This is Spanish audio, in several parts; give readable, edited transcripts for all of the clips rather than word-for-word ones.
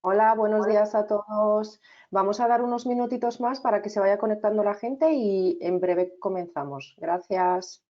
Hola, buenos días a todos. Vamos a dar unos minutitos más para que se vaya conectando la gente y en breve comenzamos. Gracias.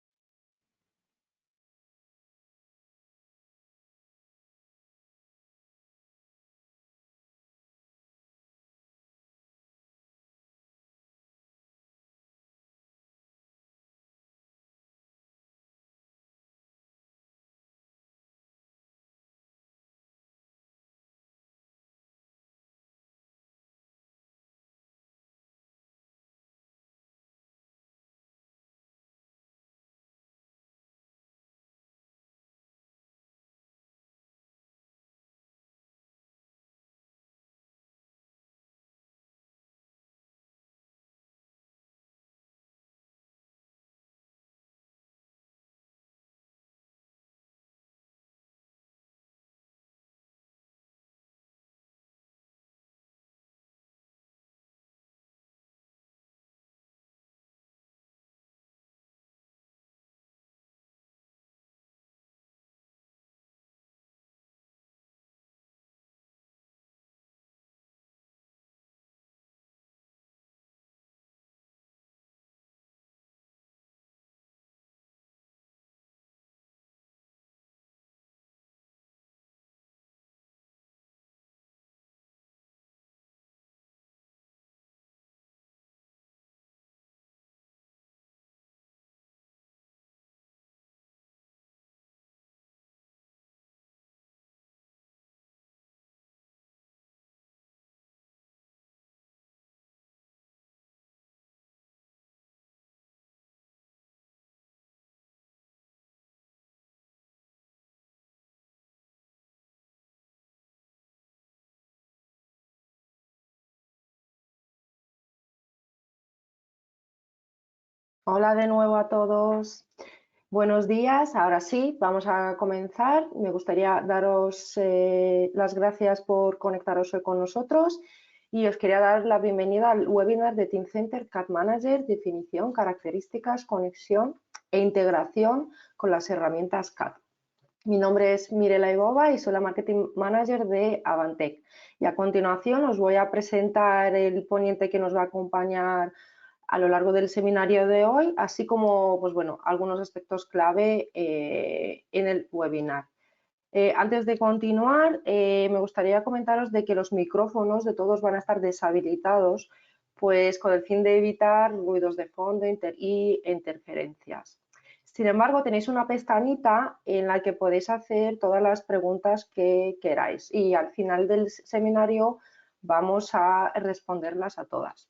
Hola de nuevo a todos. Buenos días. Ahora sí, vamos a comenzar. Me gustaría daros las gracias por conectaros hoy con nosotros y os quería dar la bienvenida al webinar de Teamcenter CAD Manager, definición, características, conexión e integración con las herramientas CAD. Mi nombre es Mirela Ibova y soy la Marketing Manager de Avantec. Y a continuación os voy a presentar el ponente que nos va a acompañar a lo largo del seminario de hoy, así como pues bueno, algunos aspectos clave en el webinar. Antes de continuar, me gustaría comentaros de que los micrófonos de todos van a estar deshabilitados, pues con el fin de evitar ruidos de fondo y interferencias. Sin embargo, tenéis una pestañita en la que podéis hacer todas las preguntas que queráis y al final del seminario vamos a responderlas a todas.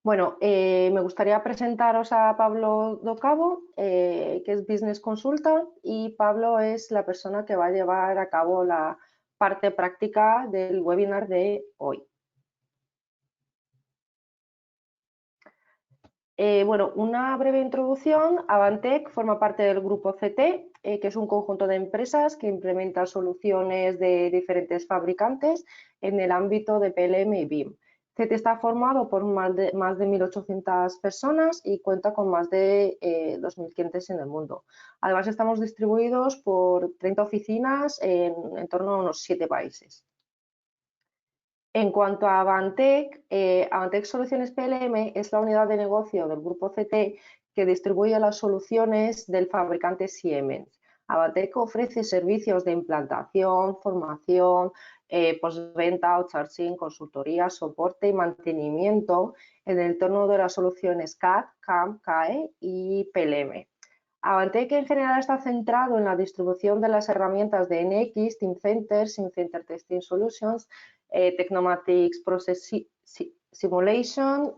Bueno, me gustaría presentaros a Pablo Docabo, que es Business Consultant, y Pablo es la persona que va a llevar a cabo la parte práctica del webinar de hoy. Bueno, una breve introducción. Avantec forma parte del grupo CT, que es un conjunto de empresas que implementa soluciones de diferentes fabricantes en el ámbito de PLM y BIM. CT está formado por más de 1.800 personas y cuenta con más de 2.000 clientes en el mundo. Además, estamos distribuidos por 30 oficinas en torno a unos 7 países. En cuanto a Avantec, Avantec Soluciones PLM es la unidad de negocio del grupo CT que distribuye las soluciones del fabricante Siemens. Avantec ofrece servicios de implantación, formación, postventa, outsourcing, consultoría, soporte y mantenimiento en el entorno de las soluciones CAD, CAM, CAE y PLM. Avantec en general está centrado en la distribución de las herramientas de NX, Teamcenter, SimCenter Testing Solutions, Technomatics Process Simulation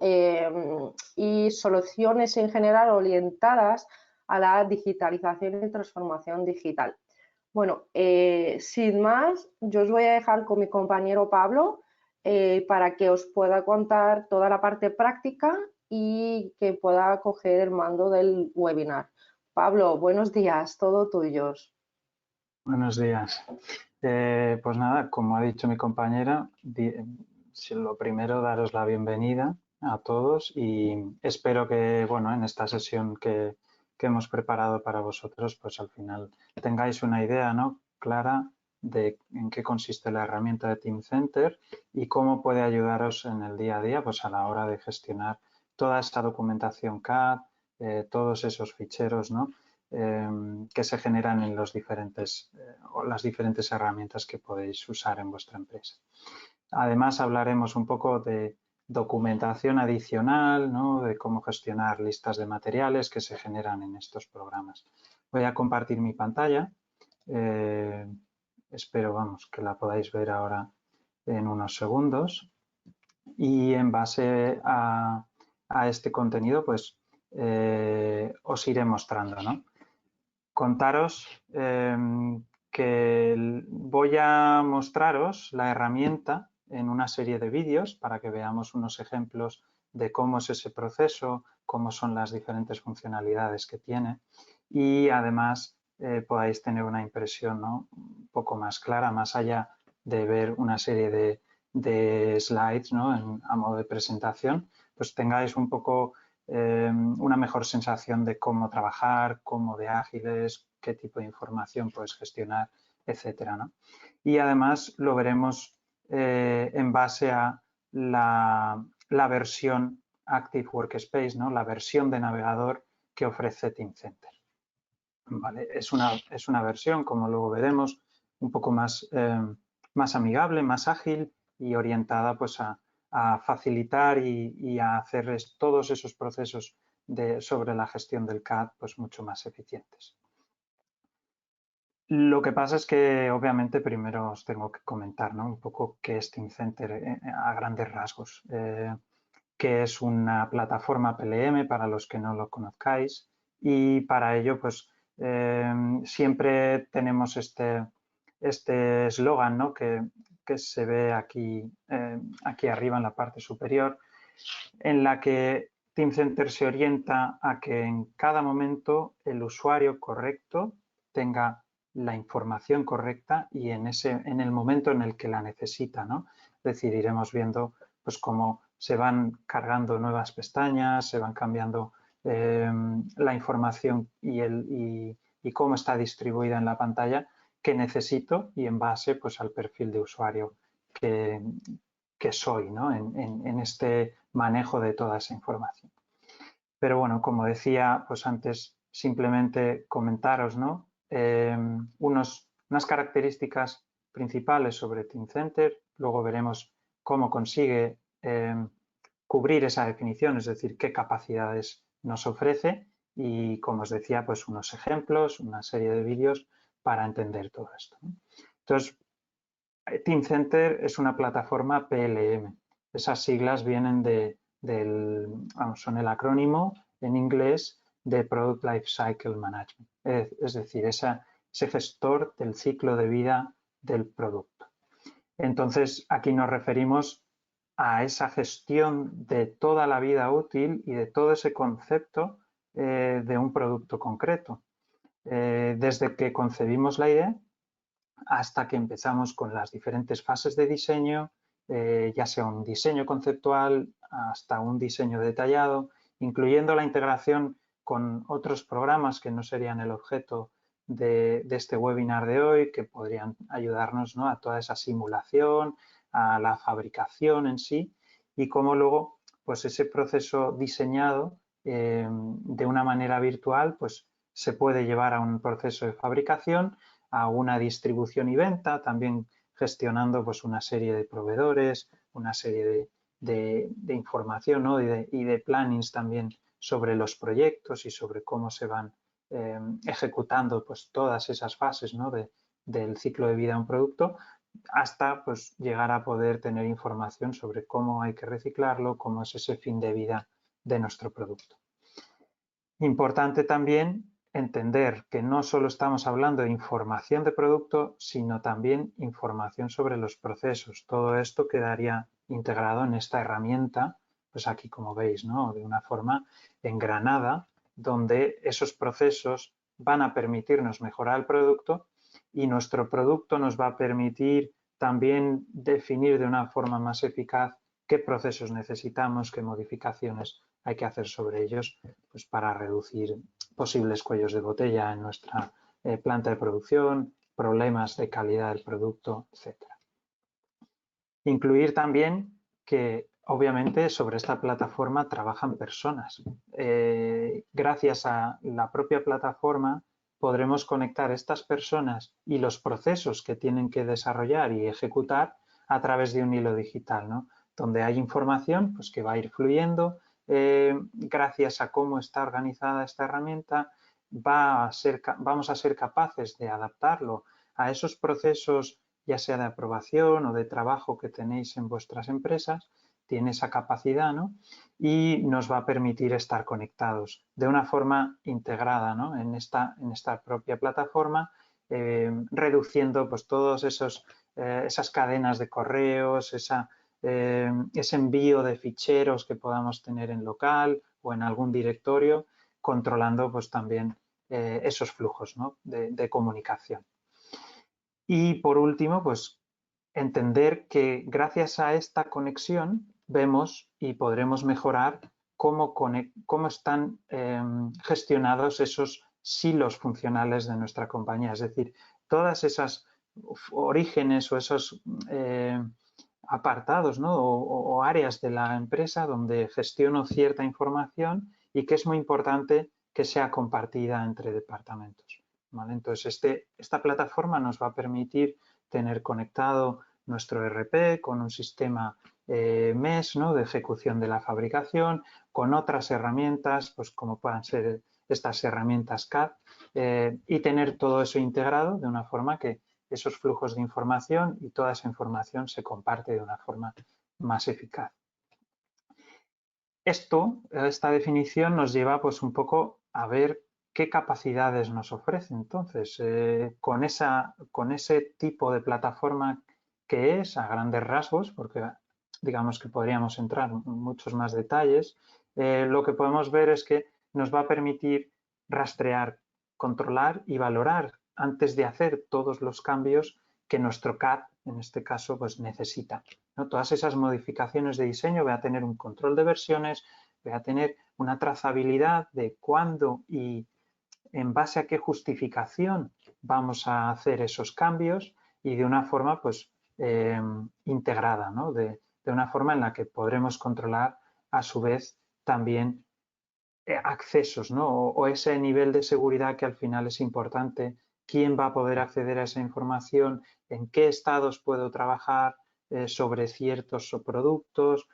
y soluciones en general orientadas a la digitalización y transformación digital. Bueno, sin más, yo os voy a dejar con mi compañero Pablo para que os pueda contar toda la parte práctica y que pueda coger el mando del webinar. Pablo, buenos días, todo tuyos. Buenos días. Pues nada, como ha dicho mi compañera, lo primero daros la bienvenida a todos y espero que, bueno, en esta sesión que hemos preparado para vosotros, pues al final tengáis una idea, ¿no?, clara en qué consiste la herramienta de Teamcenter y cómo puede ayudaros en el día a día, pues a la hora de gestionar toda esa documentación CAD, todos esos ficheros, ¿no? Que se generan en los diferentes, o las diferentes herramientas que podéis usar en vuestra empresa. Además, hablaremos un poco de documentación adicional, ¿no? De cómo gestionar listas de materiales que se generan en estos programas. Voy a compartir mi pantalla. Espero, vamos, que la podáis ver ahora en unos segundos. Y en base a este contenido, pues os iré mostrando, ¿no? Contaros que voy a mostraros la herramienta en una serie de vídeos para que veamos unos ejemplos de cómo es ese proceso, cómo son las diferentes funcionalidades que tiene y además podáis tener una impresión, ¿no? Un poco más clara, más allá de ver una serie de slides, ¿no? A modo de presentación, pues tengáis un poco una mejor sensación de cómo trabajar, cómo de ágiles, qué tipo de información puedes gestionar, etcétera, ¿no? Y además lo veremos en base a la versión Active Workspace, ¿no? La versión de navegador que ofrece Teamcenter. ¿Vale? Es una versión, como luego veremos, un poco más, más amigable, más ágil y orientada pues, a facilitar y a hacer todos esos procesos sobre la gestión del CAD pues, mucho más eficientes. Lo que pasa es que obviamente primero os tengo que comentar, ¿no? Un poco qué es Teamcenter a grandes rasgos, que es una plataforma PLM para los que no lo conozcáis y para ello pues siempre tenemos este eslogan, ¿no? que se ve aquí, aquí arriba en la parte superior, en la que Teamcenter se orienta a que en cada momento el usuario correcto tenga la información correcta y en el momento en el que la necesita, ¿no? Es decir, iremos viendo pues cómo se van cargando nuevas pestañas, se van cambiando la información y cómo está distribuida en la pantalla que necesito y en base pues al perfil de usuario que soy, ¿no? en este manejo de toda esa información. Pero bueno, como decía, pues antes simplemente comentaros, ¿no? Unas características principales sobre Teamcenter, luego veremos cómo consigue cubrir esa definición, es decir, qué capacidades nos ofrece y, como os decía, pues unos ejemplos, una serie de vídeos para entender todo esto, ¿no? Entonces, Teamcenter es una plataforma PLM. Esas siglas vienen son el acrónimo en inglés de Product Lifecycle Management, es decir, ese gestor del ciclo de vida del producto. Entonces, aquí nos referimos a esa gestión de toda la vida útil y de todo ese concepto de un producto concreto. Desde que concebimos la idea hasta que empezamos con las diferentes fases de diseño, ya sea un diseño conceptual hasta un diseño detallado, incluyendo la integración con otros programas que no serían el objeto de este webinar de hoy, que podrían ayudarnos, ¿no? A toda esa simulación, a la fabricación en sí y cómo luego pues ese proceso diseñado de una manera virtual pues se puede llevar a un proceso de fabricación, a una distribución y venta, también gestionando pues una serie de proveedores, una serie de información, ¿no? y de plannings también sobre los proyectos y sobre cómo se van ejecutando pues todas esas fases, ¿no? del ciclo de vida de un producto, hasta pues llegar a poder tener información sobre cómo hay que reciclarlo, cómo es ese fin de vida de nuestro producto. Importante también entender que no solo estamos hablando de información de producto, sino también información sobre los procesos. Todo esto quedaría integrado en esta herramienta, pues aquí como veis, ¿no? De una forma engranada, donde esos procesos van a permitirnos mejorar el producto y nuestro producto nos va a permitir también definir de una forma más eficaz qué procesos necesitamos, qué modificaciones hay que hacer sobre ellos pues, para reducir posibles cuellos de botella en nuestra planta de producción problemas de calidad del producto, etc. Incluir también que obviamente sobre esta plataforma trabajan personas. Gracias a la propia plataforma podremos conectar estas personas y los procesos que tienen que desarrollar y ejecutar a través de un hilo digital, ¿no? Donde hay información pues, que va a ir fluyendo gracias a cómo está organizada esta herramienta. Vamos a ser capaces de adaptarlo a esos procesos, ya sea de aprobación o de trabajo que tenéis en vuestras empresas, tiene esa capacidad, ¿no? Y nos va a permitir estar conectados de una forma integrada, ¿no? en esta propia plataforma, reduciendo pues todos esas cadenas de correos, ese envío de ficheros que podamos tener en local o en algún directorio, controlando pues también esos flujos, ¿no? de comunicación. Y por último, pues entender que gracias a esta conexión vemos y podremos mejorar cómo están gestionados esos silos funcionales de nuestra compañía. Es decir, todas esas orígenes o esos apartados, ¿no? o áreas de la empresa donde gestiono cierta información y que es muy importante que sea compartida entre departamentos. ¿Vale? Entonces, esta plataforma nos va a permitir tener conectado nuestro ERP con un sistema MES, ¿no? de ejecución de la fabricación, con otras herramientas, pues como puedan ser estas herramientas CAD, y tener todo eso integrado de una forma que esos flujos de información y toda esa información se comparte de una forma más eficaz. Esta definición nos lleva pues un poco a ver qué capacidades nos ofrece. Entonces, con ese tipo de plataforma que es, a grandes rasgos, porque digamos que podríamos entrar en muchos más detalles, lo que podemos ver es que nos va a permitir rastrear, controlar y valorar antes de hacer todos los cambios que nuestro CAD, en este caso, pues necesita, ¿no? Todas esas modificaciones de diseño, voy a tener un control de versiones, voy a tener una trazabilidad de cuándo y en base a qué justificación vamos a hacer esos cambios y de una forma pues integrada, ¿no? de una forma en la que podremos controlar a su vez también accesos, ¿no? o ese nivel de seguridad que al final es importante, quién va a poder acceder a esa información, en qué estados puedo trabajar sobre ciertos productos,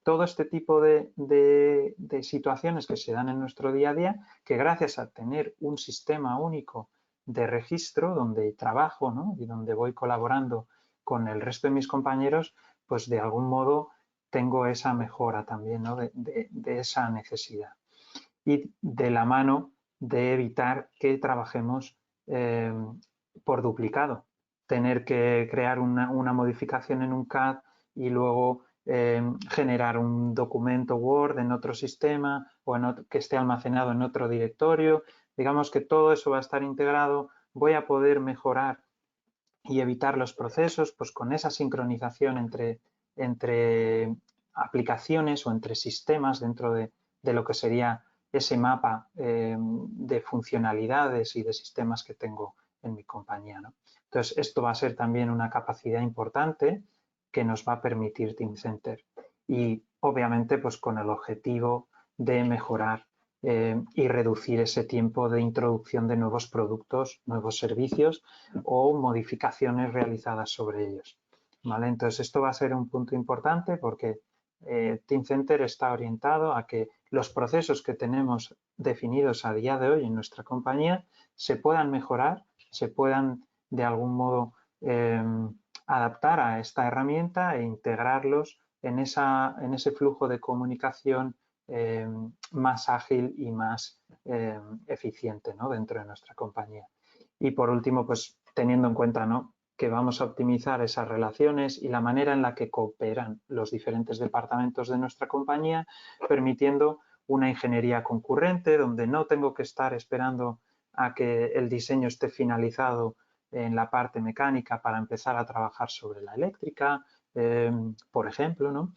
todo este tipo de situaciones que se dan en nuestro día a día, que gracias a tener un sistema único de registro donde trabajo, ¿no? y donde voy colaborando con el resto de mis compañeros, pues de algún modo tengo esa mejora también, ¿no? de esa necesidad. Y de la mano de evitar que trabajemos por duplicado, tener que crear una modificación en un CAD y luego generar un documento Word en otro sistema o que esté almacenado en otro directorio. Digamos que todo eso va a estar integrado, voy a poder mejorar y evitar los procesos pues con esa sincronización entre aplicaciones o entre sistemas dentro de lo que sería ese mapa de funcionalidades y de sistemas que tengo en mi compañía, ¿no? Entonces, esto va a ser también una capacidad importante que nos va a permitir Teamcenter y obviamente pues con el objetivo de mejorar y reducir ese tiempo de introducción de nuevos productos, nuevos servicios o modificaciones realizadas sobre ellos. ¿Vale? Entonces, esto va a ser un punto importante porque Teamcenter está orientado a que los procesos que tenemos definidos a día de hoy en nuestra compañía se puedan mejorar, se puedan de algún modo adaptar a esta herramienta e integrarlos en ese flujo de comunicación más ágil y más eficiente, ¿no? dentro de nuestra compañía. Y por último, pues teniendo en cuenta, ¿no? que vamos a optimizar esas relaciones y la manera en la que cooperan los diferentes departamentos de nuestra compañía, permitiendo una ingeniería concurrente donde no tengo que estar esperando a que el diseño esté finalizado en la parte mecánica para empezar a trabajar sobre la eléctrica, por ejemplo, ¿no?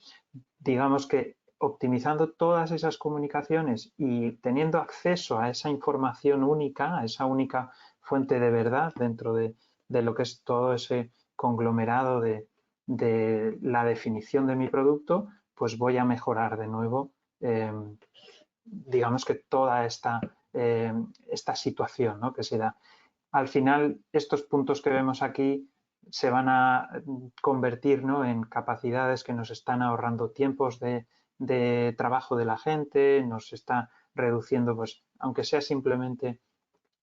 Digamos que optimizando todas esas comunicaciones y teniendo acceso a esa información única, a esa única fuente de verdad dentro de lo que es todo ese conglomerado de la definición de mi producto, pues voy a mejorar de nuevo, digamos que toda esta situación, ¿no?, que se da. Al final, estos puntos que vemos aquí se van a convertir, ¿no?, en capacidades que nos están ahorrando tiempos de trabajo de la gente, nos está reduciendo, pues, aunque sea simplemente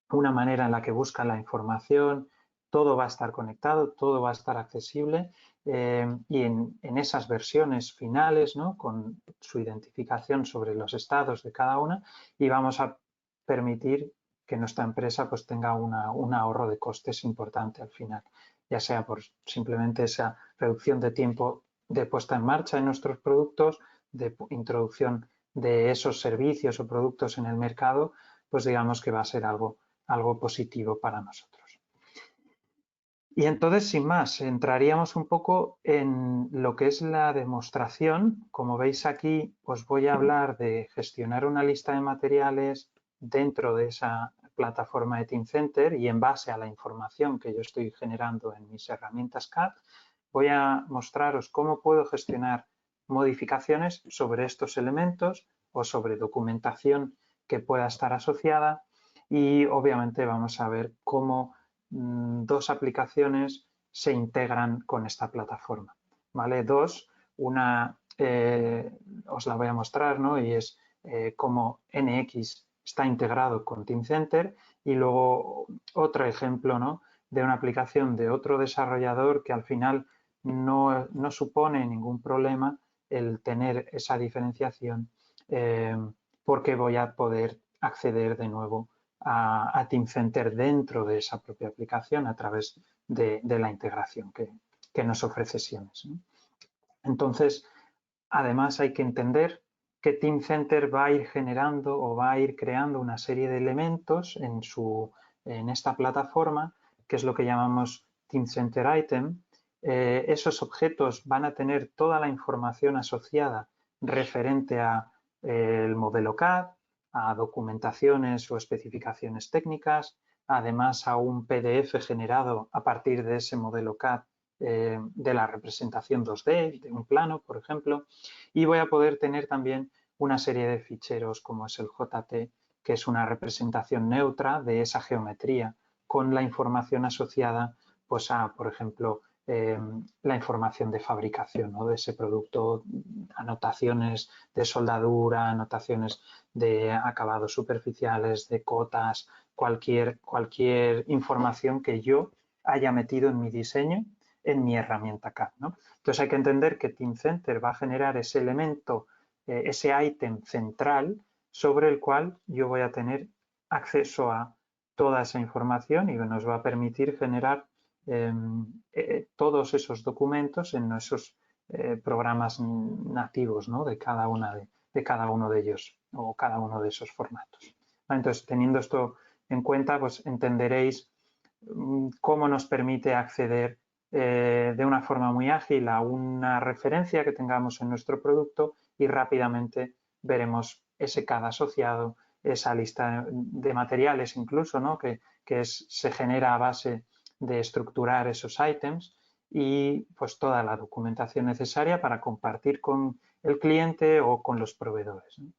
una manera en la que buscan la información, todo va a estar conectado, todo va a estar accesible, y en esas versiones finales, ¿no?, con su identificación sobre los estados de cada una, y vamos a permitir que nuestra empresa pues tenga un ahorro de costes importante al final, ya sea por simplemente esa reducción de tiempo de puesta en marcha de nuestros productos, de introducción de esos servicios o productos en el mercado, pues digamos que va a ser algo positivo para nosotros. Y entonces, sin más, entraríamos un poco en lo que es la demostración. Como veis aquí, os voy a hablar de gestionar una lista de materiales dentro de esa plataforma de Teamcenter, y en base a la información que yo estoy generando en mis herramientas CAD, voy a mostraros cómo puedo gestionar modificaciones sobre estos elementos o sobre documentación que pueda estar asociada, y obviamente vamos a ver cómo dos aplicaciones se integran con esta plataforma, ¿vale? Dos, una os la voy a mostrar, ¿no?, y es cómo NX está integrado con Teamcenter, y luego otro ejemplo, ¿no?, de una aplicación de otro desarrollador que al final no supone ningún problema el tener esa diferenciación, porque voy a poder acceder de nuevo a Teamcenter dentro de esa propia aplicación a través de la integración que nos ofrece Siemens, ¿no? Entonces, además hay que entender que Teamcenter va a ir generando o va a ir creando una serie de elementos en esta plataforma, que es lo que llamamos Teamcenter Item. Esos objetos van a tener toda la información asociada referente a el modelo CAD, a documentaciones o especificaciones técnicas, además a un PDF generado a partir de ese modelo CAD, de la representación 2D, de un plano, por ejemplo, y voy a poder tener también una serie de ficheros como es el JT, que es una representación neutra de esa geometría con la información asociada, pues a, por ejemplo, la información de fabricación, ¿no?, de ese producto, anotaciones de soldadura, anotaciones de acabados superficiales, de cotas, cualquier información que yo haya metido en mi diseño en mi herramienta CAD, ¿no? Entonces hay que entender que Teamcenter va a generar ese elemento, ese ítem central sobre el cual yo voy a tener acceso a toda esa información y nos va a permitir generar todos esos documentos en esos programas nativos, ¿no?, de cada uno de ellos o cada uno de esos formatos. Entonces, teniendo esto en cuenta, pues entenderéis cómo nos permite acceder de una forma muy ágil a una referencia que tengamos en nuestro producto, y rápidamente veremos ese CAD asociado, esa lista de materiales incluso, ¿no?, que se genera a base de estructurar esos ítems, y pues toda la documentación necesaria para compartir con el cliente o con los proveedores, ¿no?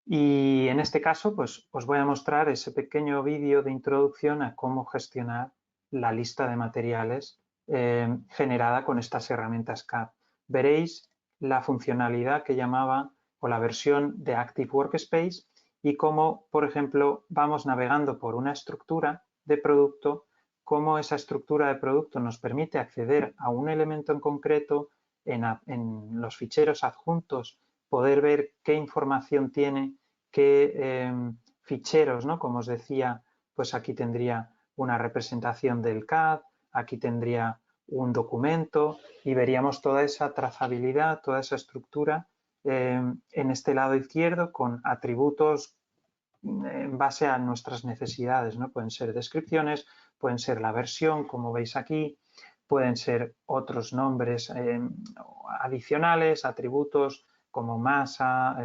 Y en este caso, pues os voy a mostrar ese pequeño vídeo de introducción a cómo gestionar la lista de materiales generada con estas herramientas CAD. Veréis la funcionalidad que llamaba, o la versión de Active Workspace, y cómo, por ejemplo, vamos navegando por una estructura de producto, cómo esa estructura de producto nos permite acceder a un elemento en concreto, en los ficheros adjuntos, poder ver qué información tiene, qué ficheros, ¿no?, como os decía, pues aquí tendría una representación del CAD, aquí tendría un documento, y veríamos toda esa trazabilidad, toda esa estructura en este lado izquierdo, con atributos en base a nuestras necesidades, ¿no? Pueden ser descripciones, pueden ser la versión, como veis aquí, pueden ser otros nombres adicionales, atributos como masa,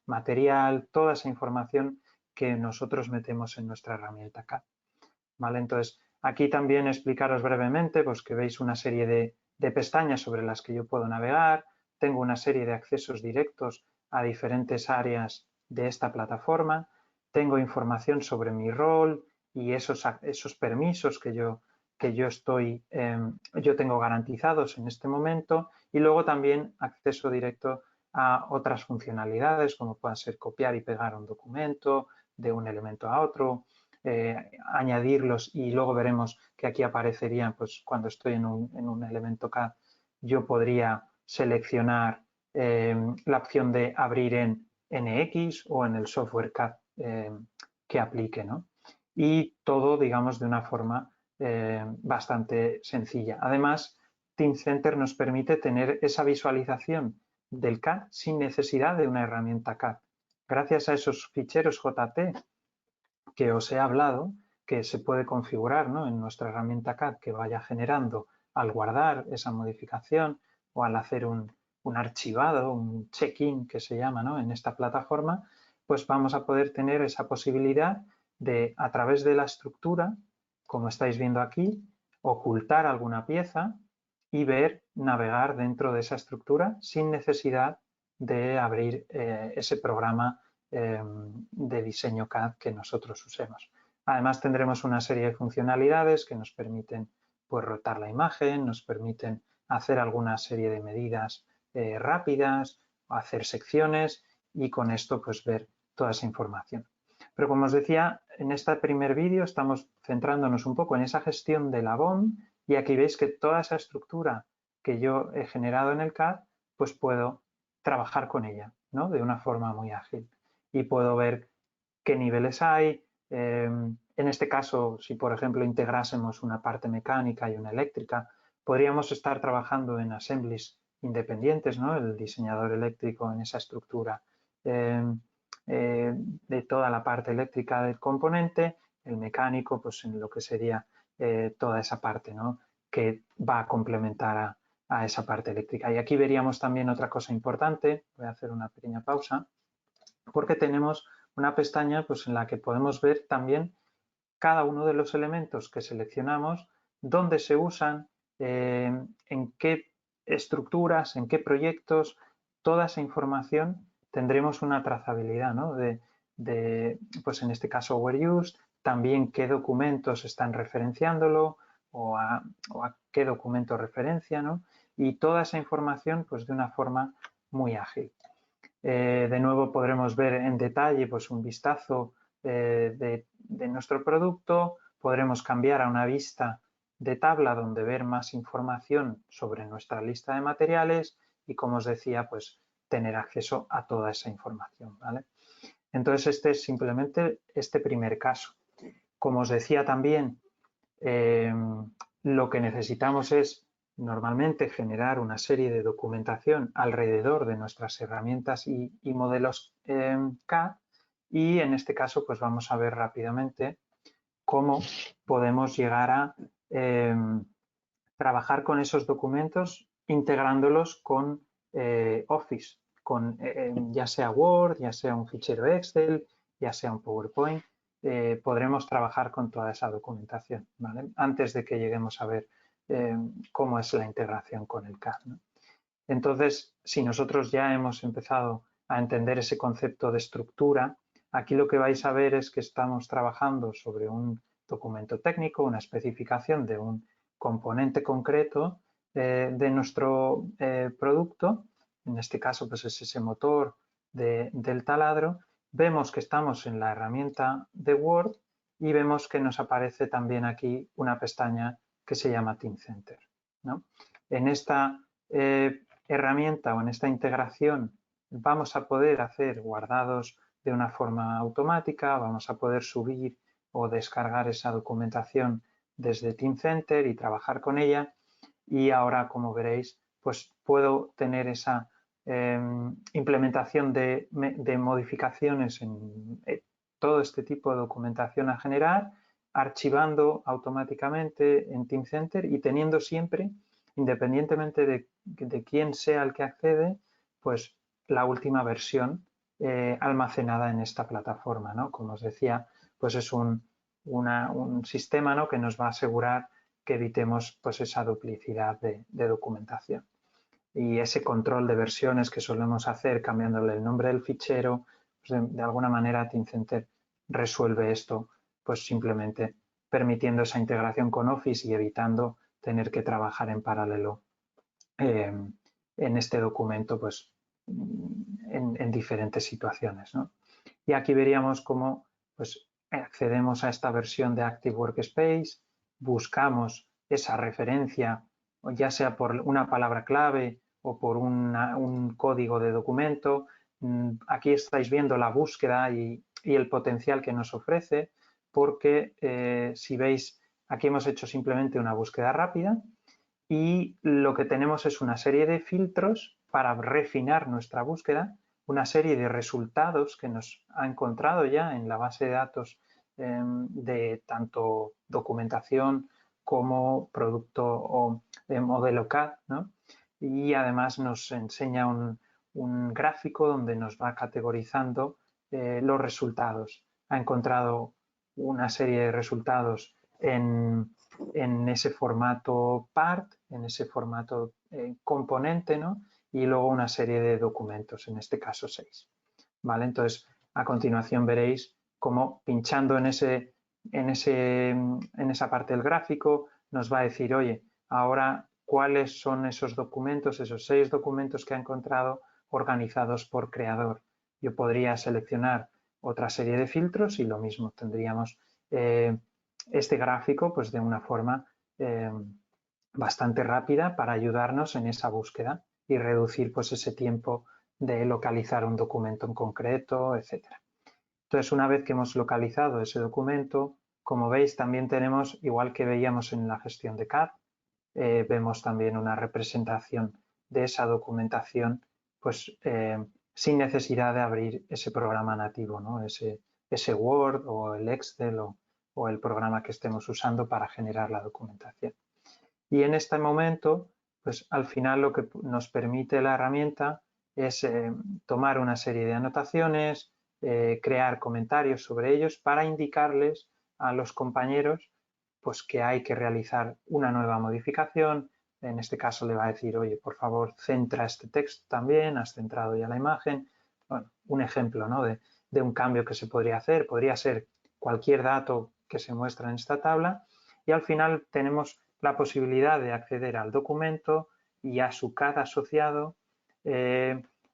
material, toda esa información que nosotros metemos en nuestra herramienta CAD. ¿Vale? Entonces, aquí también explicaros brevemente pues, que veis una serie de pestañas sobre las que yo puedo navegar, tengo una serie de accesos directos a diferentes áreas de esta plataforma, tengo información sobre mi rol y esos permisos que yo tengo garantizados en este momento, y luego también acceso directo a otras funcionalidades como puedan ser copiar y pegar un documento de un elemento a otro, añadirlos, y luego veremos que aquí aparecerían, pues cuando estoy en un elemento CAD, yo podría seleccionar la opción de abrir en NX o en el software CAD que aplique, ¿no? Y todo, digamos, de una forma bastante sencilla. Además, Teamcenter nos permite tener esa visualización del CAD sin necesidad de una herramienta CAD. Gracias a esos ficheros JT que os he hablado, que se puede configurar, ¿no?, en nuestra herramienta CAD, que vaya generando al guardar esa modificación o al hacer un archivado, un check-in que se llama, ¿no?, en esta plataforma, pues vamos a poder tener esa posibilidad de, a través de la estructura, como estáis viendo aquí, ocultar alguna pieza y ver, navegar dentro de esa estructura sin necesidad de abrir ese programa de diseño CAD que nosotros usemos. Además, tendremos una serie de funcionalidades que nos permiten, pues, rotar la imagen, nos permiten hacer alguna serie de medidas rápidas, hacer secciones y con esto, pues, ver toda esa información. Pero como os decía, en este primer vídeo estamos centrándonos un poco en esa gestión de la BOM, y aquí veis que toda esa estructura que yo he generado en el CAD, pues puedo trabajar con ella, ¿no?, de una forma muy ágil. Y puedo ver qué niveles hay. En este caso, si por ejemplo integrásemos una parte mecánica y una eléctrica, podríamos estar trabajando en assemblies independientes, ¿no?, el diseñador eléctrico en esa estructura de toda la parte eléctrica del componente, el mecánico pues en lo que sería toda esa parte, ¿no?, que va a complementar a esa parte eléctrica. Y aquí veríamos también otra cosa importante. Voy a hacer una pequeña pausa, porque tenemos una pestaña pues, en la que podemos ver también cada uno de los elementos que seleccionamos, dónde se usan, en qué estructuras, en qué proyectos. Toda esa información tendremos una trazabilidad, ¿no?, pues en este caso where used, también qué documentos están referenciándolo o a qué documento referencia, ¿no?, y toda esa información pues de una forma muy ágil. De nuevo podremos ver en detalle pues un vistazo de nuestro producto, podremos cambiar a una vista de tabla donde ver más información sobre nuestra lista de materiales y, como os decía, pues tener acceso a toda esa información, ¿vale? Entonces este es simplemente este primer caso. Como os decía también, lo que necesitamos es normalmente generar una serie de documentación alrededor de nuestras herramientas y modelos CAD, y en este caso pues vamos a ver rápidamente cómo podemos llegar a trabajar con esos documentos integrándolos con Office, con ya sea Word, ya sea un fichero Excel, ya sea un PowerPoint. Podremos trabajar con toda esa documentación, ¿vale?, antes de que lleguemos a ver cómo es la integración con el CAD, ¿no? Entonces, si nosotros ya hemos empezado a entender ese concepto de estructura, aquí lo que vais a ver es que estamos trabajando sobre un documento técnico, una especificación de un componente concreto de nuestro producto. En este caso, pues es ese motor del taladro. Vemos que estamos en la herramienta de Word y vemos que nos aparece también aquí una pestaña que se llama Teamcenter, ¿no? En esta herramienta o en esta integración vamos a poder hacer guardados de una forma automática, vamos a poder subir o descargar esa documentación desde Teamcenter y trabajar con ella. Y ahora, como veréis, pues puedo tener esa implementación de modificaciones en todo este tipo de documentación a generar, archivando automáticamente en Teamcenter y teniendo siempre, independientemente de quién sea el que accede, pues la última versión almacenada en esta plataforma, ¿no? Como os decía, pues es un sistema, ¿no?, que nos va a asegurar que evitemos pues esa duplicidad de documentación. Y ese control de versiones que solemos hacer cambiándole el nombre del fichero, pues de alguna manera Teamcenter resuelve esto pues simplemente permitiendo esa integración con Office y evitando tener que trabajar en paralelo en este documento pues en diferentes situaciones, ¿no? Y aquí veríamos cómo pues accedemos a esta versión de Active Workspace, buscamos esa referencia, ya sea por una palabra clave o por un código de documento. Aquí estáis viendo la búsqueda y el potencial que nos ofrece, porque si veis, aquí hemos hecho simplemente una búsqueda rápida y lo que tenemos es una serie de filtros para refinar nuestra búsqueda, una serie de resultados que nos ha encontrado ya en la base de datos de tanto documentación como producto o modelo CAD, ¿no? Y además nos enseña un gráfico donde nos va categorizando los resultados. Ha encontrado una serie de resultados en ese formato part, en ese formato componente, ¿no? Y luego una serie de documentos, en este caso 6. ¿Vale? Entonces, a continuación veréis cómo pinchando en esa parte del gráfico nos va a decir, oye, ahora cuáles son esos documentos, esos 6 documentos que ha encontrado organizados por creador. Yo podría seleccionar otra serie de filtros y lo mismo, tendríamos este gráfico pues de una forma bastante rápida para ayudarnos en esa búsqueda y reducir pues ese tiempo de localizar un documento en concreto, etc. Entonces, una vez que hemos localizado ese documento, como veis, también tenemos, igual que veíamos en la gestión de CAD, vemos también una representación de esa documentación pues sin necesidad de abrir ese programa nativo, ¿no? ese Word o el Excel o el programa que estemos usando para generar la documentación. Y en este momento, pues al final lo que nos permite la herramienta es tomar una serie de anotaciones, crear comentarios sobre ellos para indicarles a los compañeros pues que hay que realizar una nueva modificación. En este caso le va a decir, oye, por favor, centra este texto también, has centrado ya la imagen. Bueno, un ejemplo, ¿no?, de un cambio que se podría hacer. Podría ser cualquier dato que se muestra en esta tabla y al final tenemos la posibilidad de acceder al documento y a su CAD asociado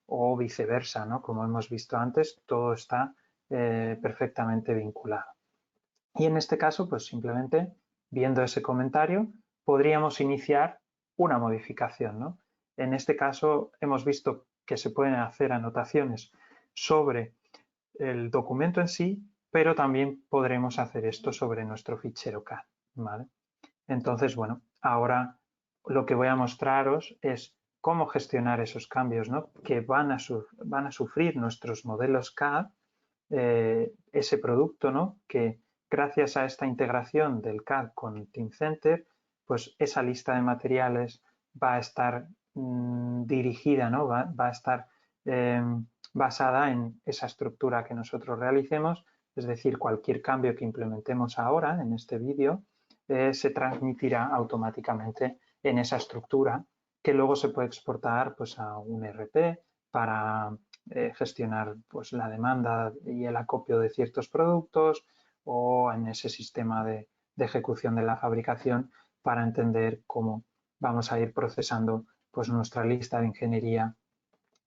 o viceversa, ¿no? Como hemos visto antes, todo está perfectamente vinculado. Y en este caso, pues simplemente viendo ese comentario, podríamos iniciar una modificación, ¿no? En este caso, hemos visto que se pueden hacer anotaciones sobre el documento en sí, pero también podremos hacer esto sobre nuestro fichero CAD, ¿vale? Entonces, bueno, ahora lo que voy a mostraros es cómo gestionar esos cambios, ¿no?, que van a sufrir nuestros modelos CAD, ese producto, ¿no?, que gracias a esta integración del CAD con Teamcenter, pues esa lista de materiales va a estar dirigida, ¿no?, va a estar basada en esa estructura que nosotros realicemos, es decir, cualquier cambio que implementemos ahora en este vídeo se transmitirá automáticamente en esa estructura que luego se puede exportar pues, a un ERP para gestionar pues, la demanda y el acopio de ciertos productos o en ese sistema de ejecución de la fabricación para entender cómo vamos a ir procesando pues, nuestra lista de ingeniería,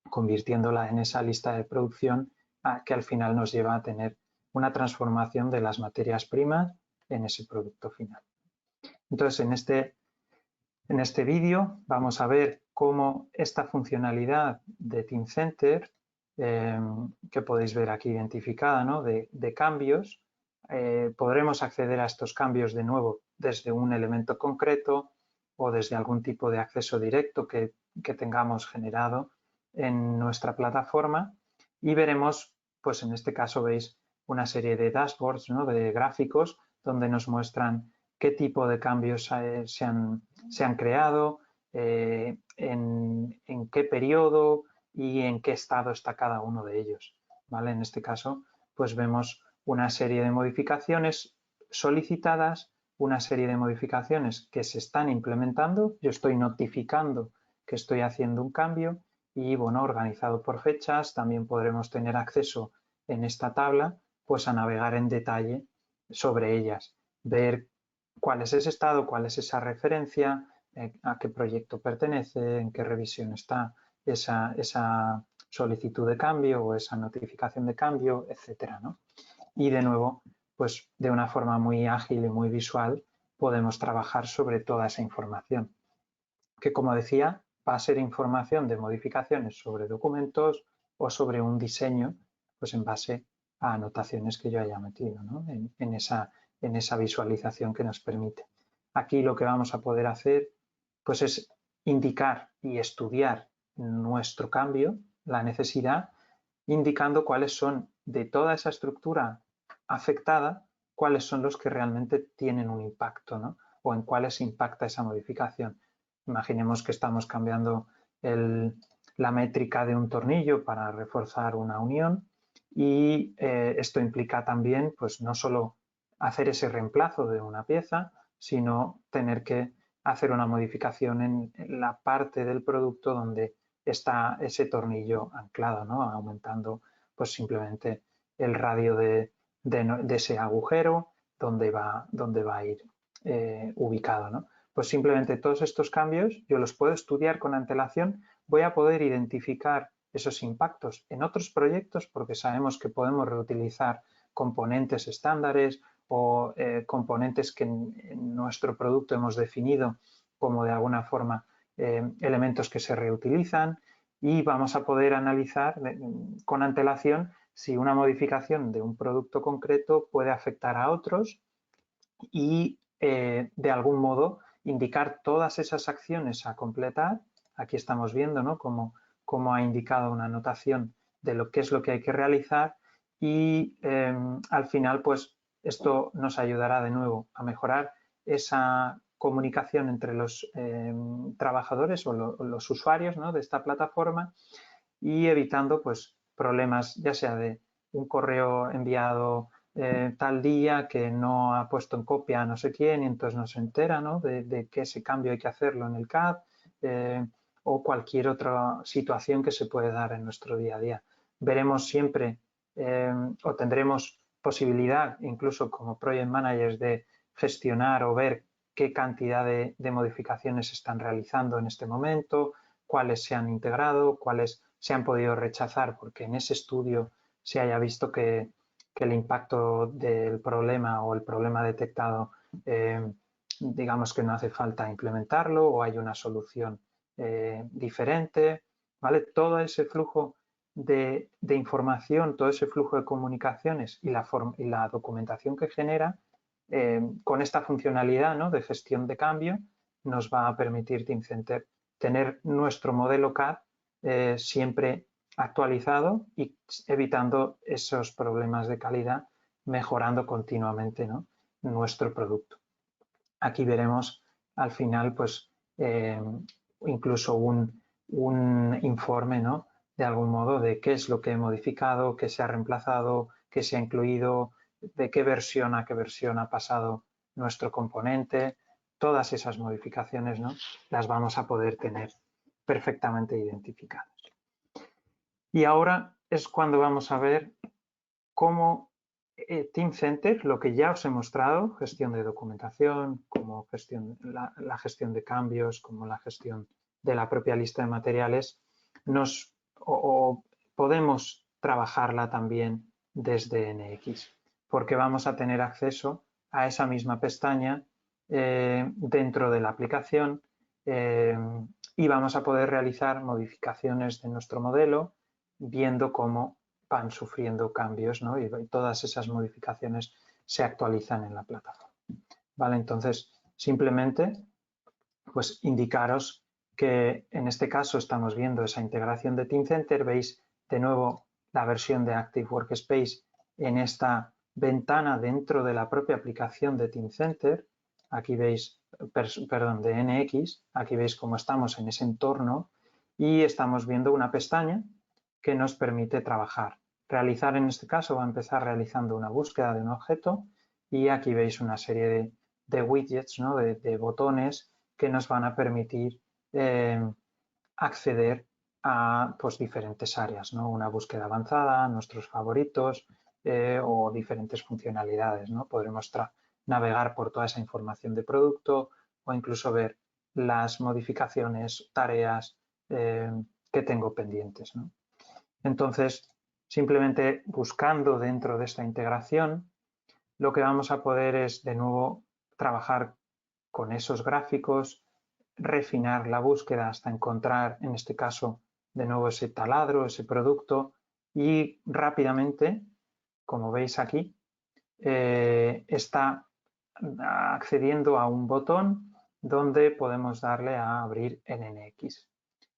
convirtiéndola en esa lista de producción que al final nos lleva a tener una transformación de las materias primas en ese producto final. Entonces, en este vídeo vamos a ver cómo esta funcionalidad de Teamcenter, que podéis ver aquí identificada, ¿no?, de cambios, podremos acceder a estos cambios de nuevo desde un elemento concreto o desde algún tipo de acceso directo que tengamos generado en nuestra plataforma y veremos, pues en este caso veis una serie de dashboards, ¿no?, de gráficos donde nos muestran qué tipo de cambios se han creado, en qué periodo, y en qué estado está cada uno de ellos, ¿vale? En este caso, pues vemos una serie de modificaciones solicitadas, una serie de modificaciones que se están implementando, yo estoy notificando que estoy haciendo un cambio y, bueno, organizado por fechas, también podremos tener acceso en esta tabla, pues a navegar en detalle sobre ellas, ver cuál es ese estado, cuál es esa referencia, a qué proyecto pertenece, en qué revisión está esa solicitud de cambio o esa notificación de cambio, etcétera, ¿no? Y de nuevo, pues de una forma muy ágil y muy visual podemos trabajar sobre toda esa información, que como decía, va a ser información de modificaciones sobre documentos o sobre un diseño, pues en base a anotaciones que yo haya metido, ¿no? en esa visualización que nos permite. Aquí lo que vamos a poder hacer pues es indicar y estudiar nuestro cambio, la necesidad, indicando cuáles son de toda esa estructura afectada, cuáles son los que realmente tienen un impacto, ¿no? O en cuáles impacta esa modificación. Imaginemos que estamos cambiando la métrica de un tornillo para reforzar una unión y esto implica también pues no solo hacer ese reemplazo de una pieza, sino tener que hacer una modificación en la parte del producto donde está ese tornillo anclado, ¿no? Aumentando pues simplemente el radio de ese agujero donde va a ir ubicado, ¿no? Pues simplemente todos estos cambios yo los puedo estudiar con antelación, voy a poder identificar esos impactos en otros proyectos porque sabemos que podemos reutilizar componentes estándares o componentes que en nuestro producto hemos definido como de alguna forma elementos que se reutilizan y vamos a poder analizar con antelación si una modificación de un producto concreto puede afectar a otros y de algún modo indicar todas esas acciones a completar. Aquí estamos viendo, ¿no?, cómo ha indicado una anotación de lo que es lo que hay que realizar y al final pues esto nos ayudará de nuevo a mejorar esa comunicación entre los trabajadores o los usuarios, ¿no?, de esta plataforma y evitando pues problemas ya sea de un correo enviado tal día que no ha puesto en copia a no sé quién y entonces no se entera, ¿no?, de que ese cambio hay que hacerlo en el CAD o cualquier otra situación que se puede dar en nuestro día a día. Veremos siempre o tendremos posibilidad incluso como Project Managers de gestionar o ver qué cantidad de modificaciones se están realizando en este momento, cuáles se han integrado, cuáles se han podido rechazar porque en ese estudio se haya visto que el impacto del problema o el problema detectado digamos que no hace falta implementarlo o hay una solución diferente, ¿vale? Todo ese flujo de información, todo ese flujo de comunicaciones y la documentación que genera con esta funcionalidad, ¿no?, de gestión de cambio nos va a permitir Teamcenter tener nuestro modelo CAD siempre actualizado y evitando esos problemas de calidad, mejorando continuamente, ¿no?, nuestro producto. Aquí veremos al final pues incluso un informe, ¿no?, de algún modo de qué es lo que he modificado, qué se ha reemplazado, qué se ha incluido, de qué versión a qué versión ha pasado nuestro componente. Todas esas modificaciones, ¿no?, las vamos a poder tener perfectamente identificadas. Y ahora es cuando vamos a ver cómo Teamcenter, lo que ya os he mostrado, gestión de documentación, como la gestión de cambios, como la gestión de la propia lista de materiales, podemos trabajarla también desde NX, porque vamos a tener acceso a esa misma pestaña dentro de la aplicación y vamos a poder realizar modificaciones de nuestro modelo viendo cómo van sufriendo cambios, ¿no?, y todas esas modificaciones se actualizan en la plataforma. ¿Vale? Entonces, simplemente pues indicaros que en este caso estamos viendo esa integración de Teamcenter. Veis de nuevo la versión de Active Workspace en esta ventana dentro de la propia aplicación de Teamcenter. Aquí veis, perdón, de NX, aquí veis cómo estamos en ese entorno y estamos viendo una pestaña que nos permite trabajar. Realizar en este caso va a empezar realizando una búsqueda de un objeto y aquí veis una serie de widgets, ¿no? de botones que nos van a permitir acceder a pues, diferentes áreas, ¿no? Una búsqueda avanzada, nuestros favoritos o diferentes funcionalidades, ¿no? Podremos navegar por toda esa información de producto o incluso ver las modificaciones, tareas que tengo pendientes, ¿no? Entonces, simplemente buscando dentro de esta integración, lo que vamos a poder es de nuevo trabajar con esos gráficos, refinar la búsqueda hasta encontrar, en este caso, de nuevo ese taladro, ese producto y rápidamente, como veis aquí, está accediendo a un botón donde podemos darle a abrir NNX.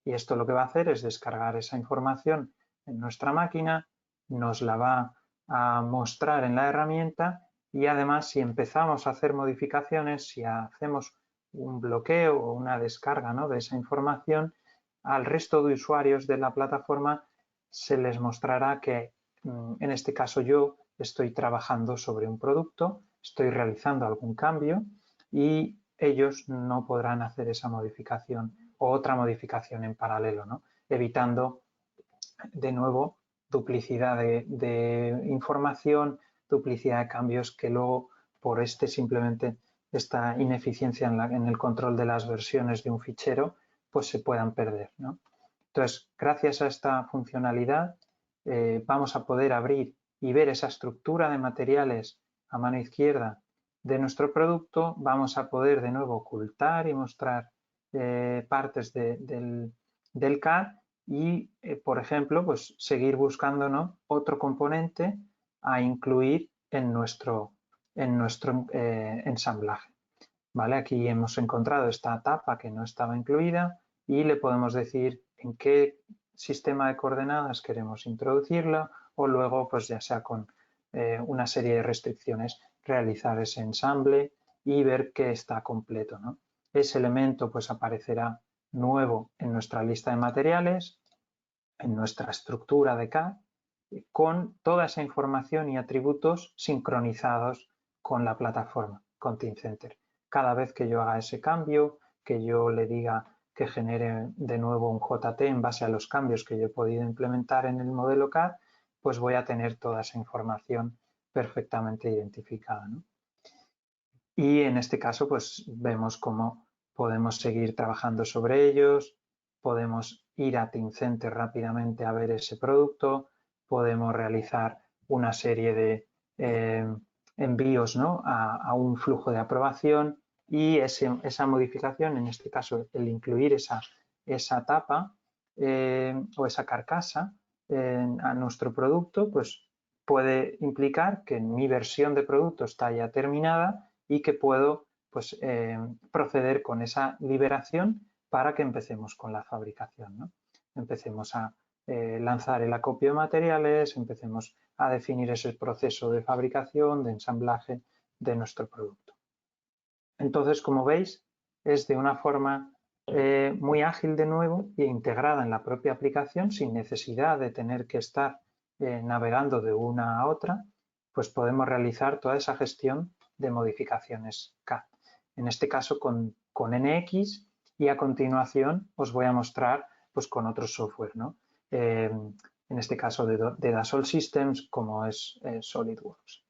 Y esto lo que va a hacer es descargar esa información en nuestra máquina, nos la va a mostrar en la herramienta y además si empezamos a hacer modificaciones, si hacemos un bloqueo o una descarga, ¿no? de esa información, al resto de usuarios de la plataforma se les mostrará que, en este caso yo, estoy trabajando sobre un producto, estoy realizando algún cambio y ellos no podrán hacer esa modificación o otra modificación en paralelo, ¿no? Evitando de nuevo duplicidad de información, duplicidad de cambios que luego por simplemente esta ineficiencia en el control de las versiones de un fichero pues se puedan perder, ¿no? Entonces, gracias a esta funcionalidad vamos a poder abrir y ver esa estructura de materiales a mano izquierda de nuestro producto, vamos a poder de nuevo ocultar y mostrar partes del CAD y, por ejemplo, pues seguir buscando, ¿no? otro componente a incluir en nuestro ensamblaje. ¿Vale? Aquí hemos encontrado esta tapa que no estaba incluida y le podemos decir en qué sistema de coordenadas queremos introducirla o luego, pues ya sea con una serie de restricciones, realizar ese ensamble y ver que está completo, ¿no? Ese elemento pues aparecerá nuevo en nuestra lista de materiales, en nuestra estructura de CAD, con toda esa información y atributos sincronizados con la plataforma, con Teamcenter. Cada vez que yo haga ese cambio, que yo le diga que genere de nuevo un JT en base a los cambios que yo he podido implementar en el modelo CAD, pues voy a tener toda esa información perfectamente identificada, ¿no? Y en este caso, pues vemos cómo podemos seguir trabajando sobre ellos, podemos ir a Teamcenter rápidamente a ver ese producto, podemos realizar una serie de envíos, ¿no? a un flujo de aprobación y esa modificación, en este caso el incluir esa tapa o esa carcasa a nuestro producto, pues puede implicar que mi versión de producto está ya terminada y que puedo pues, proceder con esa liberación para que empecemos con la fabricación, ¿no? Empecemos a lanzar el acopio de materiales, empecemos a definir ese proceso de fabricación, de ensamblaje de nuestro producto. Entonces, como veis, es de una forma muy ágil de nuevo e integrada en la propia aplicación sin necesidad de tener que estar navegando de una a otra, pues podemos realizar toda esa gestión de modificaciones CAD. En este caso con NX y a continuación os voy a mostrar pues con otro software, ¿no? En este caso de Dassault Systems como es SolidWorks.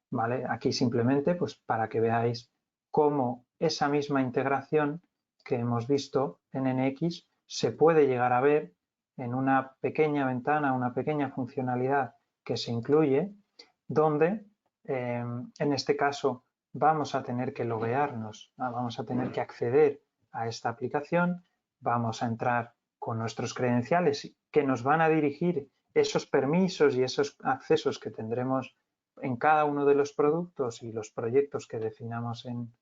¿Vale? Aquí simplemente pues para que veáis cómo esa misma integración que hemos visto en NX se puede llegar a ver en una pequeña ventana, una pequeña funcionalidad que se incluye, donde en este caso vamos a tener que loguearnos, vamos a tener que acceder a esta aplicación, vamos a entrar con nuestros credenciales que nos van a dirigir esos permisos y esos accesos que tendremos en cada uno de los productos y los proyectos que definamos en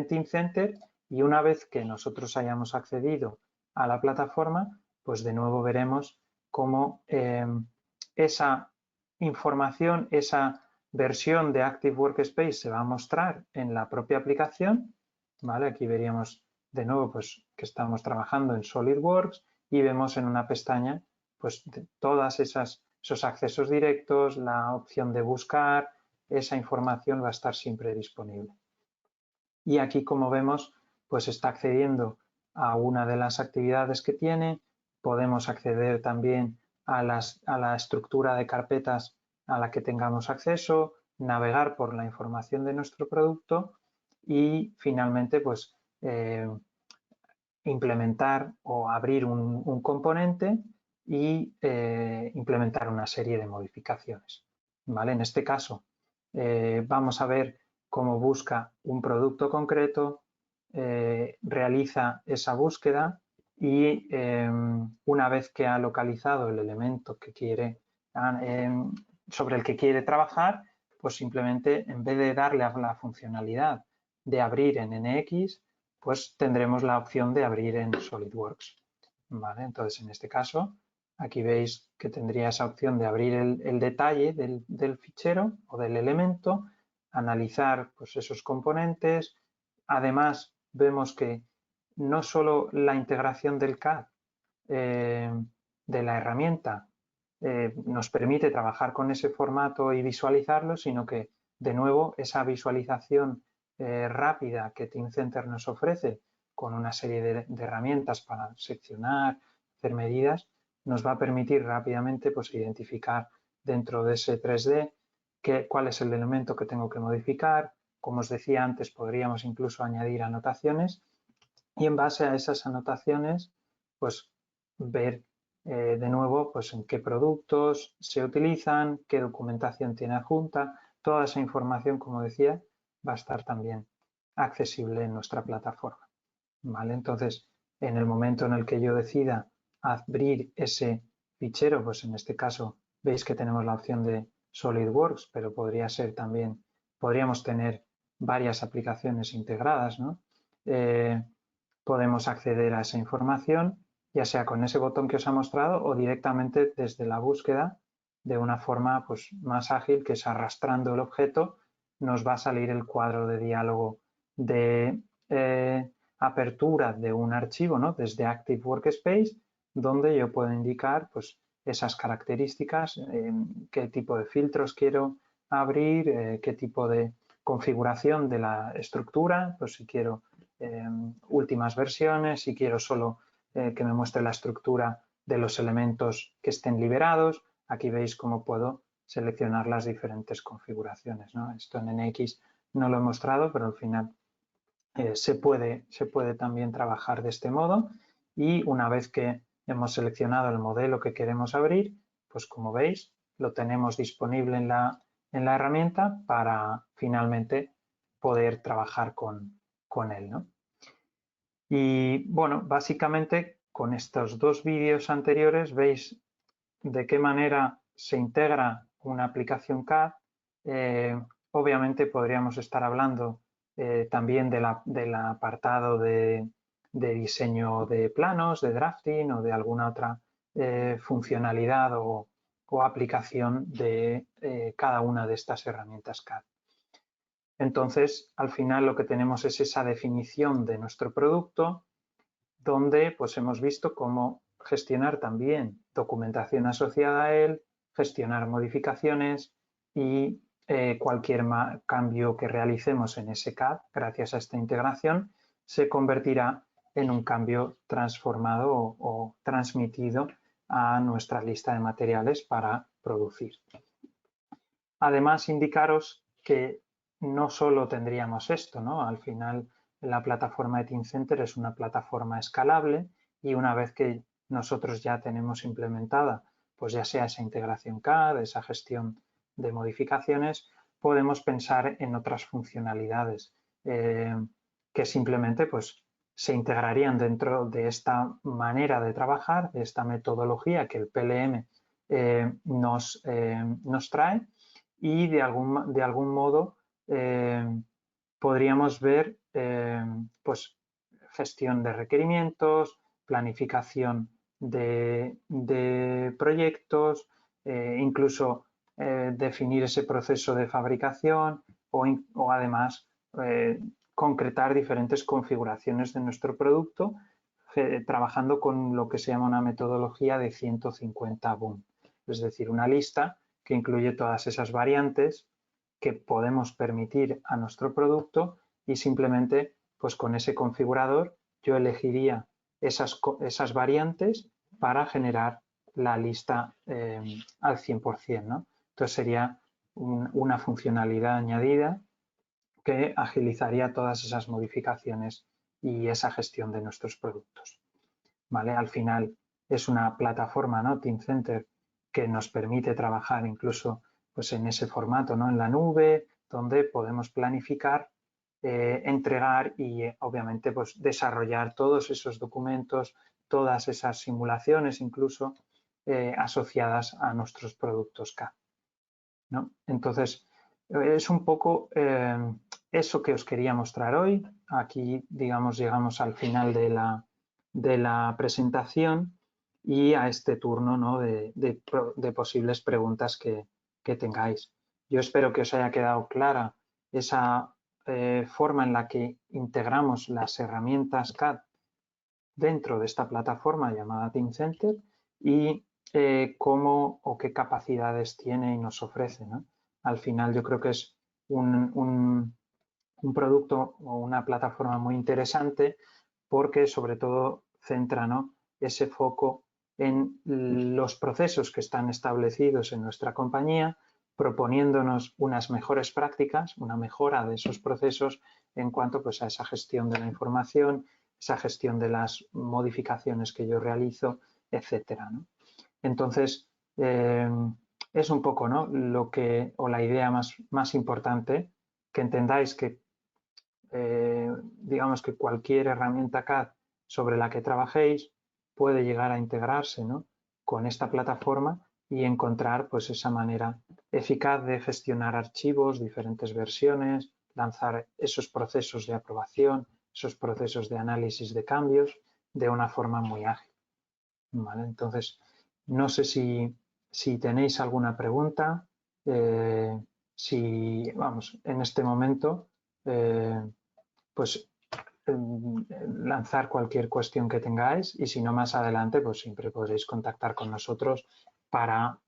Teamcenter, y una vez que nosotros hayamos accedido a la plataforma, pues de nuevo veremos cómo esa información, esa versión de Active Workspace se va a mostrar en la propia aplicación, ¿vale? Aquí veríamos de nuevo pues, que estamos trabajando en SolidWorks y vemos en una pestaña pues todas esos accesos directos, la opción de buscar, esa información va a estar siempre disponible. Y aquí, como vemos, pues está accediendo a una de las actividades que tiene. Podemos acceder también a la estructura de carpetas a la que tengamos acceso, navegar por la información de nuestro producto y finalmente pues implementar o abrir un componente y implementar una serie de modificaciones. ¿Vale? En este caso vamos a ver cómo busca un producto concreto, realiza esa búsqueda y una vez que ha localizado el elemento que quiere, sobre el que quiere trabajar, pues simplemente en vez de darle a la funcionalidad de abrir en NX, pues tendremos la opción de abrir en SolidWorks. ¿Vale? Entonces, en este caso, aquí veis que tendría esa opción de abrir el detalle del fichero o del elemento, analizar pues, esos componentes. Además, vemos que no solo la integración del CAD de la herramienta nos permite trabajar con ese formato y visualizarlo, sino que, de nuevo, esa visualización rápida que Teamcenter nos ofrece con una serie de herramientas para seccionar, hacer medidas, nos va a permitir rápidamente pues, identificar dentro de ese 3D cuál es el elemento que tengo que modificar. Como os decía antes, podríamos incluso añadir anotaciones y en base a esas anotaciones, pues ver de nuevo pues, en qué productos se utilizan, qué documentación tiene adjunta. Toda esa información, como decía, va a estar también accesible en nuestra plataforma. ¿Vale? Entonces, en el momento en el que yo decida abrir ese fichero, pues en este caso veis que tenemos la opción de SolidWorks, pero podría ser también, podríamos tener varias aplicaciones integradas, ¿no? Podemos acceder a esa información, ya sea con ese botón que os ha mostrado o directamente desde la búsqueda de una forma pues, más ágil, que es arrastrando el objeto, nos va a salir el cuadro de diálogo de apertura de un archivo, ¿no? Desde Active Workspace, donde yo puedo indicar pues, esas características, qué tipo de filtros quiero abrir, qué tipo de configuración de la estructura, pues si quiero últimas versiones, si quiero solo que me muestre la estructura de los elementos que estén liberados. Aquí veis cómo puedo seleccionar las diferentes configuraciones, ¿no? Esto en NX no lo he mostrado, pero al final se puede también trabajar de este modo y una vez que hemos seleccionado el modelo que queremos abrir, pues como veis lo tenemos disponible en la herramienta para finalmente poder trabajar con él, ¿no? Y bueno, básicamente con estos dos vídeos anteriores veis de qué manera se integra una aplicación CAD. Obviamente podríamos estar hablando también del apartado de diseño de planos, de drafting o de alguna otra funcionalidad o aplicación de cada una de estas herramientas CAD. Entonces, al final lo que tenemos es esa definición de nuestro producto, donde pues hemos visto cómo gestionar también documentación asociada a él, gestionar modificaciones y cualquier cambio que realicemos en ese CAD, gracias a esta integración, se convertirá en un cambio transformado o transmitido a nuestra lista de materiales para producir. Además, indicaros que no solo tendríamos esto, ¿no? Al final, la plataforma de Teamcenter es una plataforma escalable y una vez que nosotros ya tenemos implementada, pues ya sea esa integración CAD, esa gestión de modificaciones, podemos pensar en otras funcionalidades que simplemente pues, se integrarían dentro de esta manera de trabajar, de esta metodología que el PLM nos trae, y de algún modo podríamos ver pues, gestión de requerimientos, planificación de proyectos, incluso definir ese proceso de fabricación o además concretar diferentes configuraciones de nuestro producto trabajando con lo que se llama una metodología de 150 boom, es decir, una lista que incluye todas esas variantes que podemos permitir a nuestro producto y simplemente pues con ese configurador yo elegiría esas variantes para generar la lista al 100%, ¿no? Entonces sería una funcionalidad añadida que agilizaría todas esas modificaciones y esa gestión de nuestros productos. ¿Vale? Al final es una plataforma, ¿no? Teamcenter, que nos permite trabajar incluso pues, en ese formato, ¿no? En la nube, donde podemos planificar, entregar y obviamente pues, desarrollar todos esos documentos, todas esas simulaciones incluso asociadas a nuestros productos CAD, ¿no? Entonces, es un poco eso que os quería mostrar hoy. Aquí, digamos, llegamos al final de la presentación y a este turno, ¿no? de posibles preguntas que tengáis. Yo espero que os haya quedado clara esa forma en la que integramos las herramientas CAD dentro de esta plataforma llamada Teamcenter y cómo o qué capacidades tiene y nos ofrece, ¿no? Al final yo creo que es un producto o una plataforma muy interesante porque sobre todo centra, ¿no? ese foco en los procesos que están establecidos en nuestra compañía, proponiéndonos unas mejores prácticas, una mejora de esos procesos en cuanto pues, a esa gestión de la información, esa gestión de las modificaciones que yo realizo, etcétera, ¿no? Entonces, es un poco, ¿no? lo que, o la idea más importante, que entendáis que digamos que cualquier herramienta CAD sobre la que trabajéis puede llegar a integrarse, ¿no? con esta plataforma y encontrar pues, esa manera eficaz de gestionar archivos, diferentes versiones, lanzar esos procesos de aprobación, esos procesos de análisis de cambios de una forma muy ágil. ¿Vale? Entonces, no sé si tenéis alguna pregunta, si, vamos, en este momento, pues lanzar cualquier cuestión que tengáis y si no más adelante, pues siempre podréis contactar con nosotros para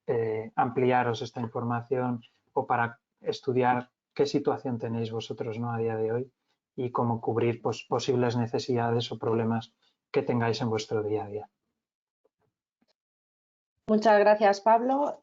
ampliaros esta información o para estudiar qué situación tenéis vosotros, ¿no? a día de hoy y cómo cubrir pues, posibles necesidades o problemas que tengáis en vuestro día a día. Muchas gracias, Pablo.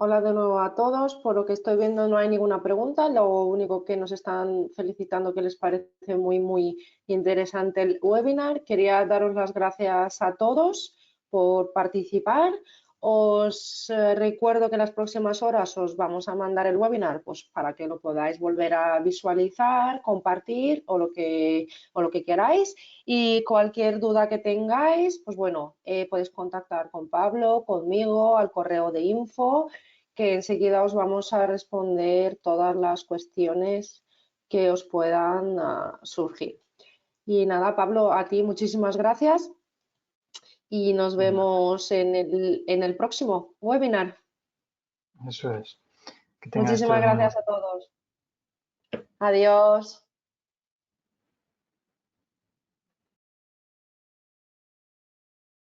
Hola de nuevo a todos. Por lo que estoy viendo no hay ninguna pregunta. Lo único que nos están felicitando que les parece muy interesante el webinar. Quería daros las gracias a todos por participar. Os recuerdo que en las próximas horas os vamos a mandar el webinar pues, para que lo podáis volver a visualizar, compartir o lo que queráis. Y cualquier duda que tengáis, pues bueno, podéis contactar con Pablo, conmigo, al correo de info, que enseguida os vamos a responder todas las cuestiones que os puedan surgir. Y nada, Pablo, a ti muchísimas gracias y nos vemos en el próximo webinar. Eso es. Que tengáis Muchísimas todos muy gracias a todos. Adiós.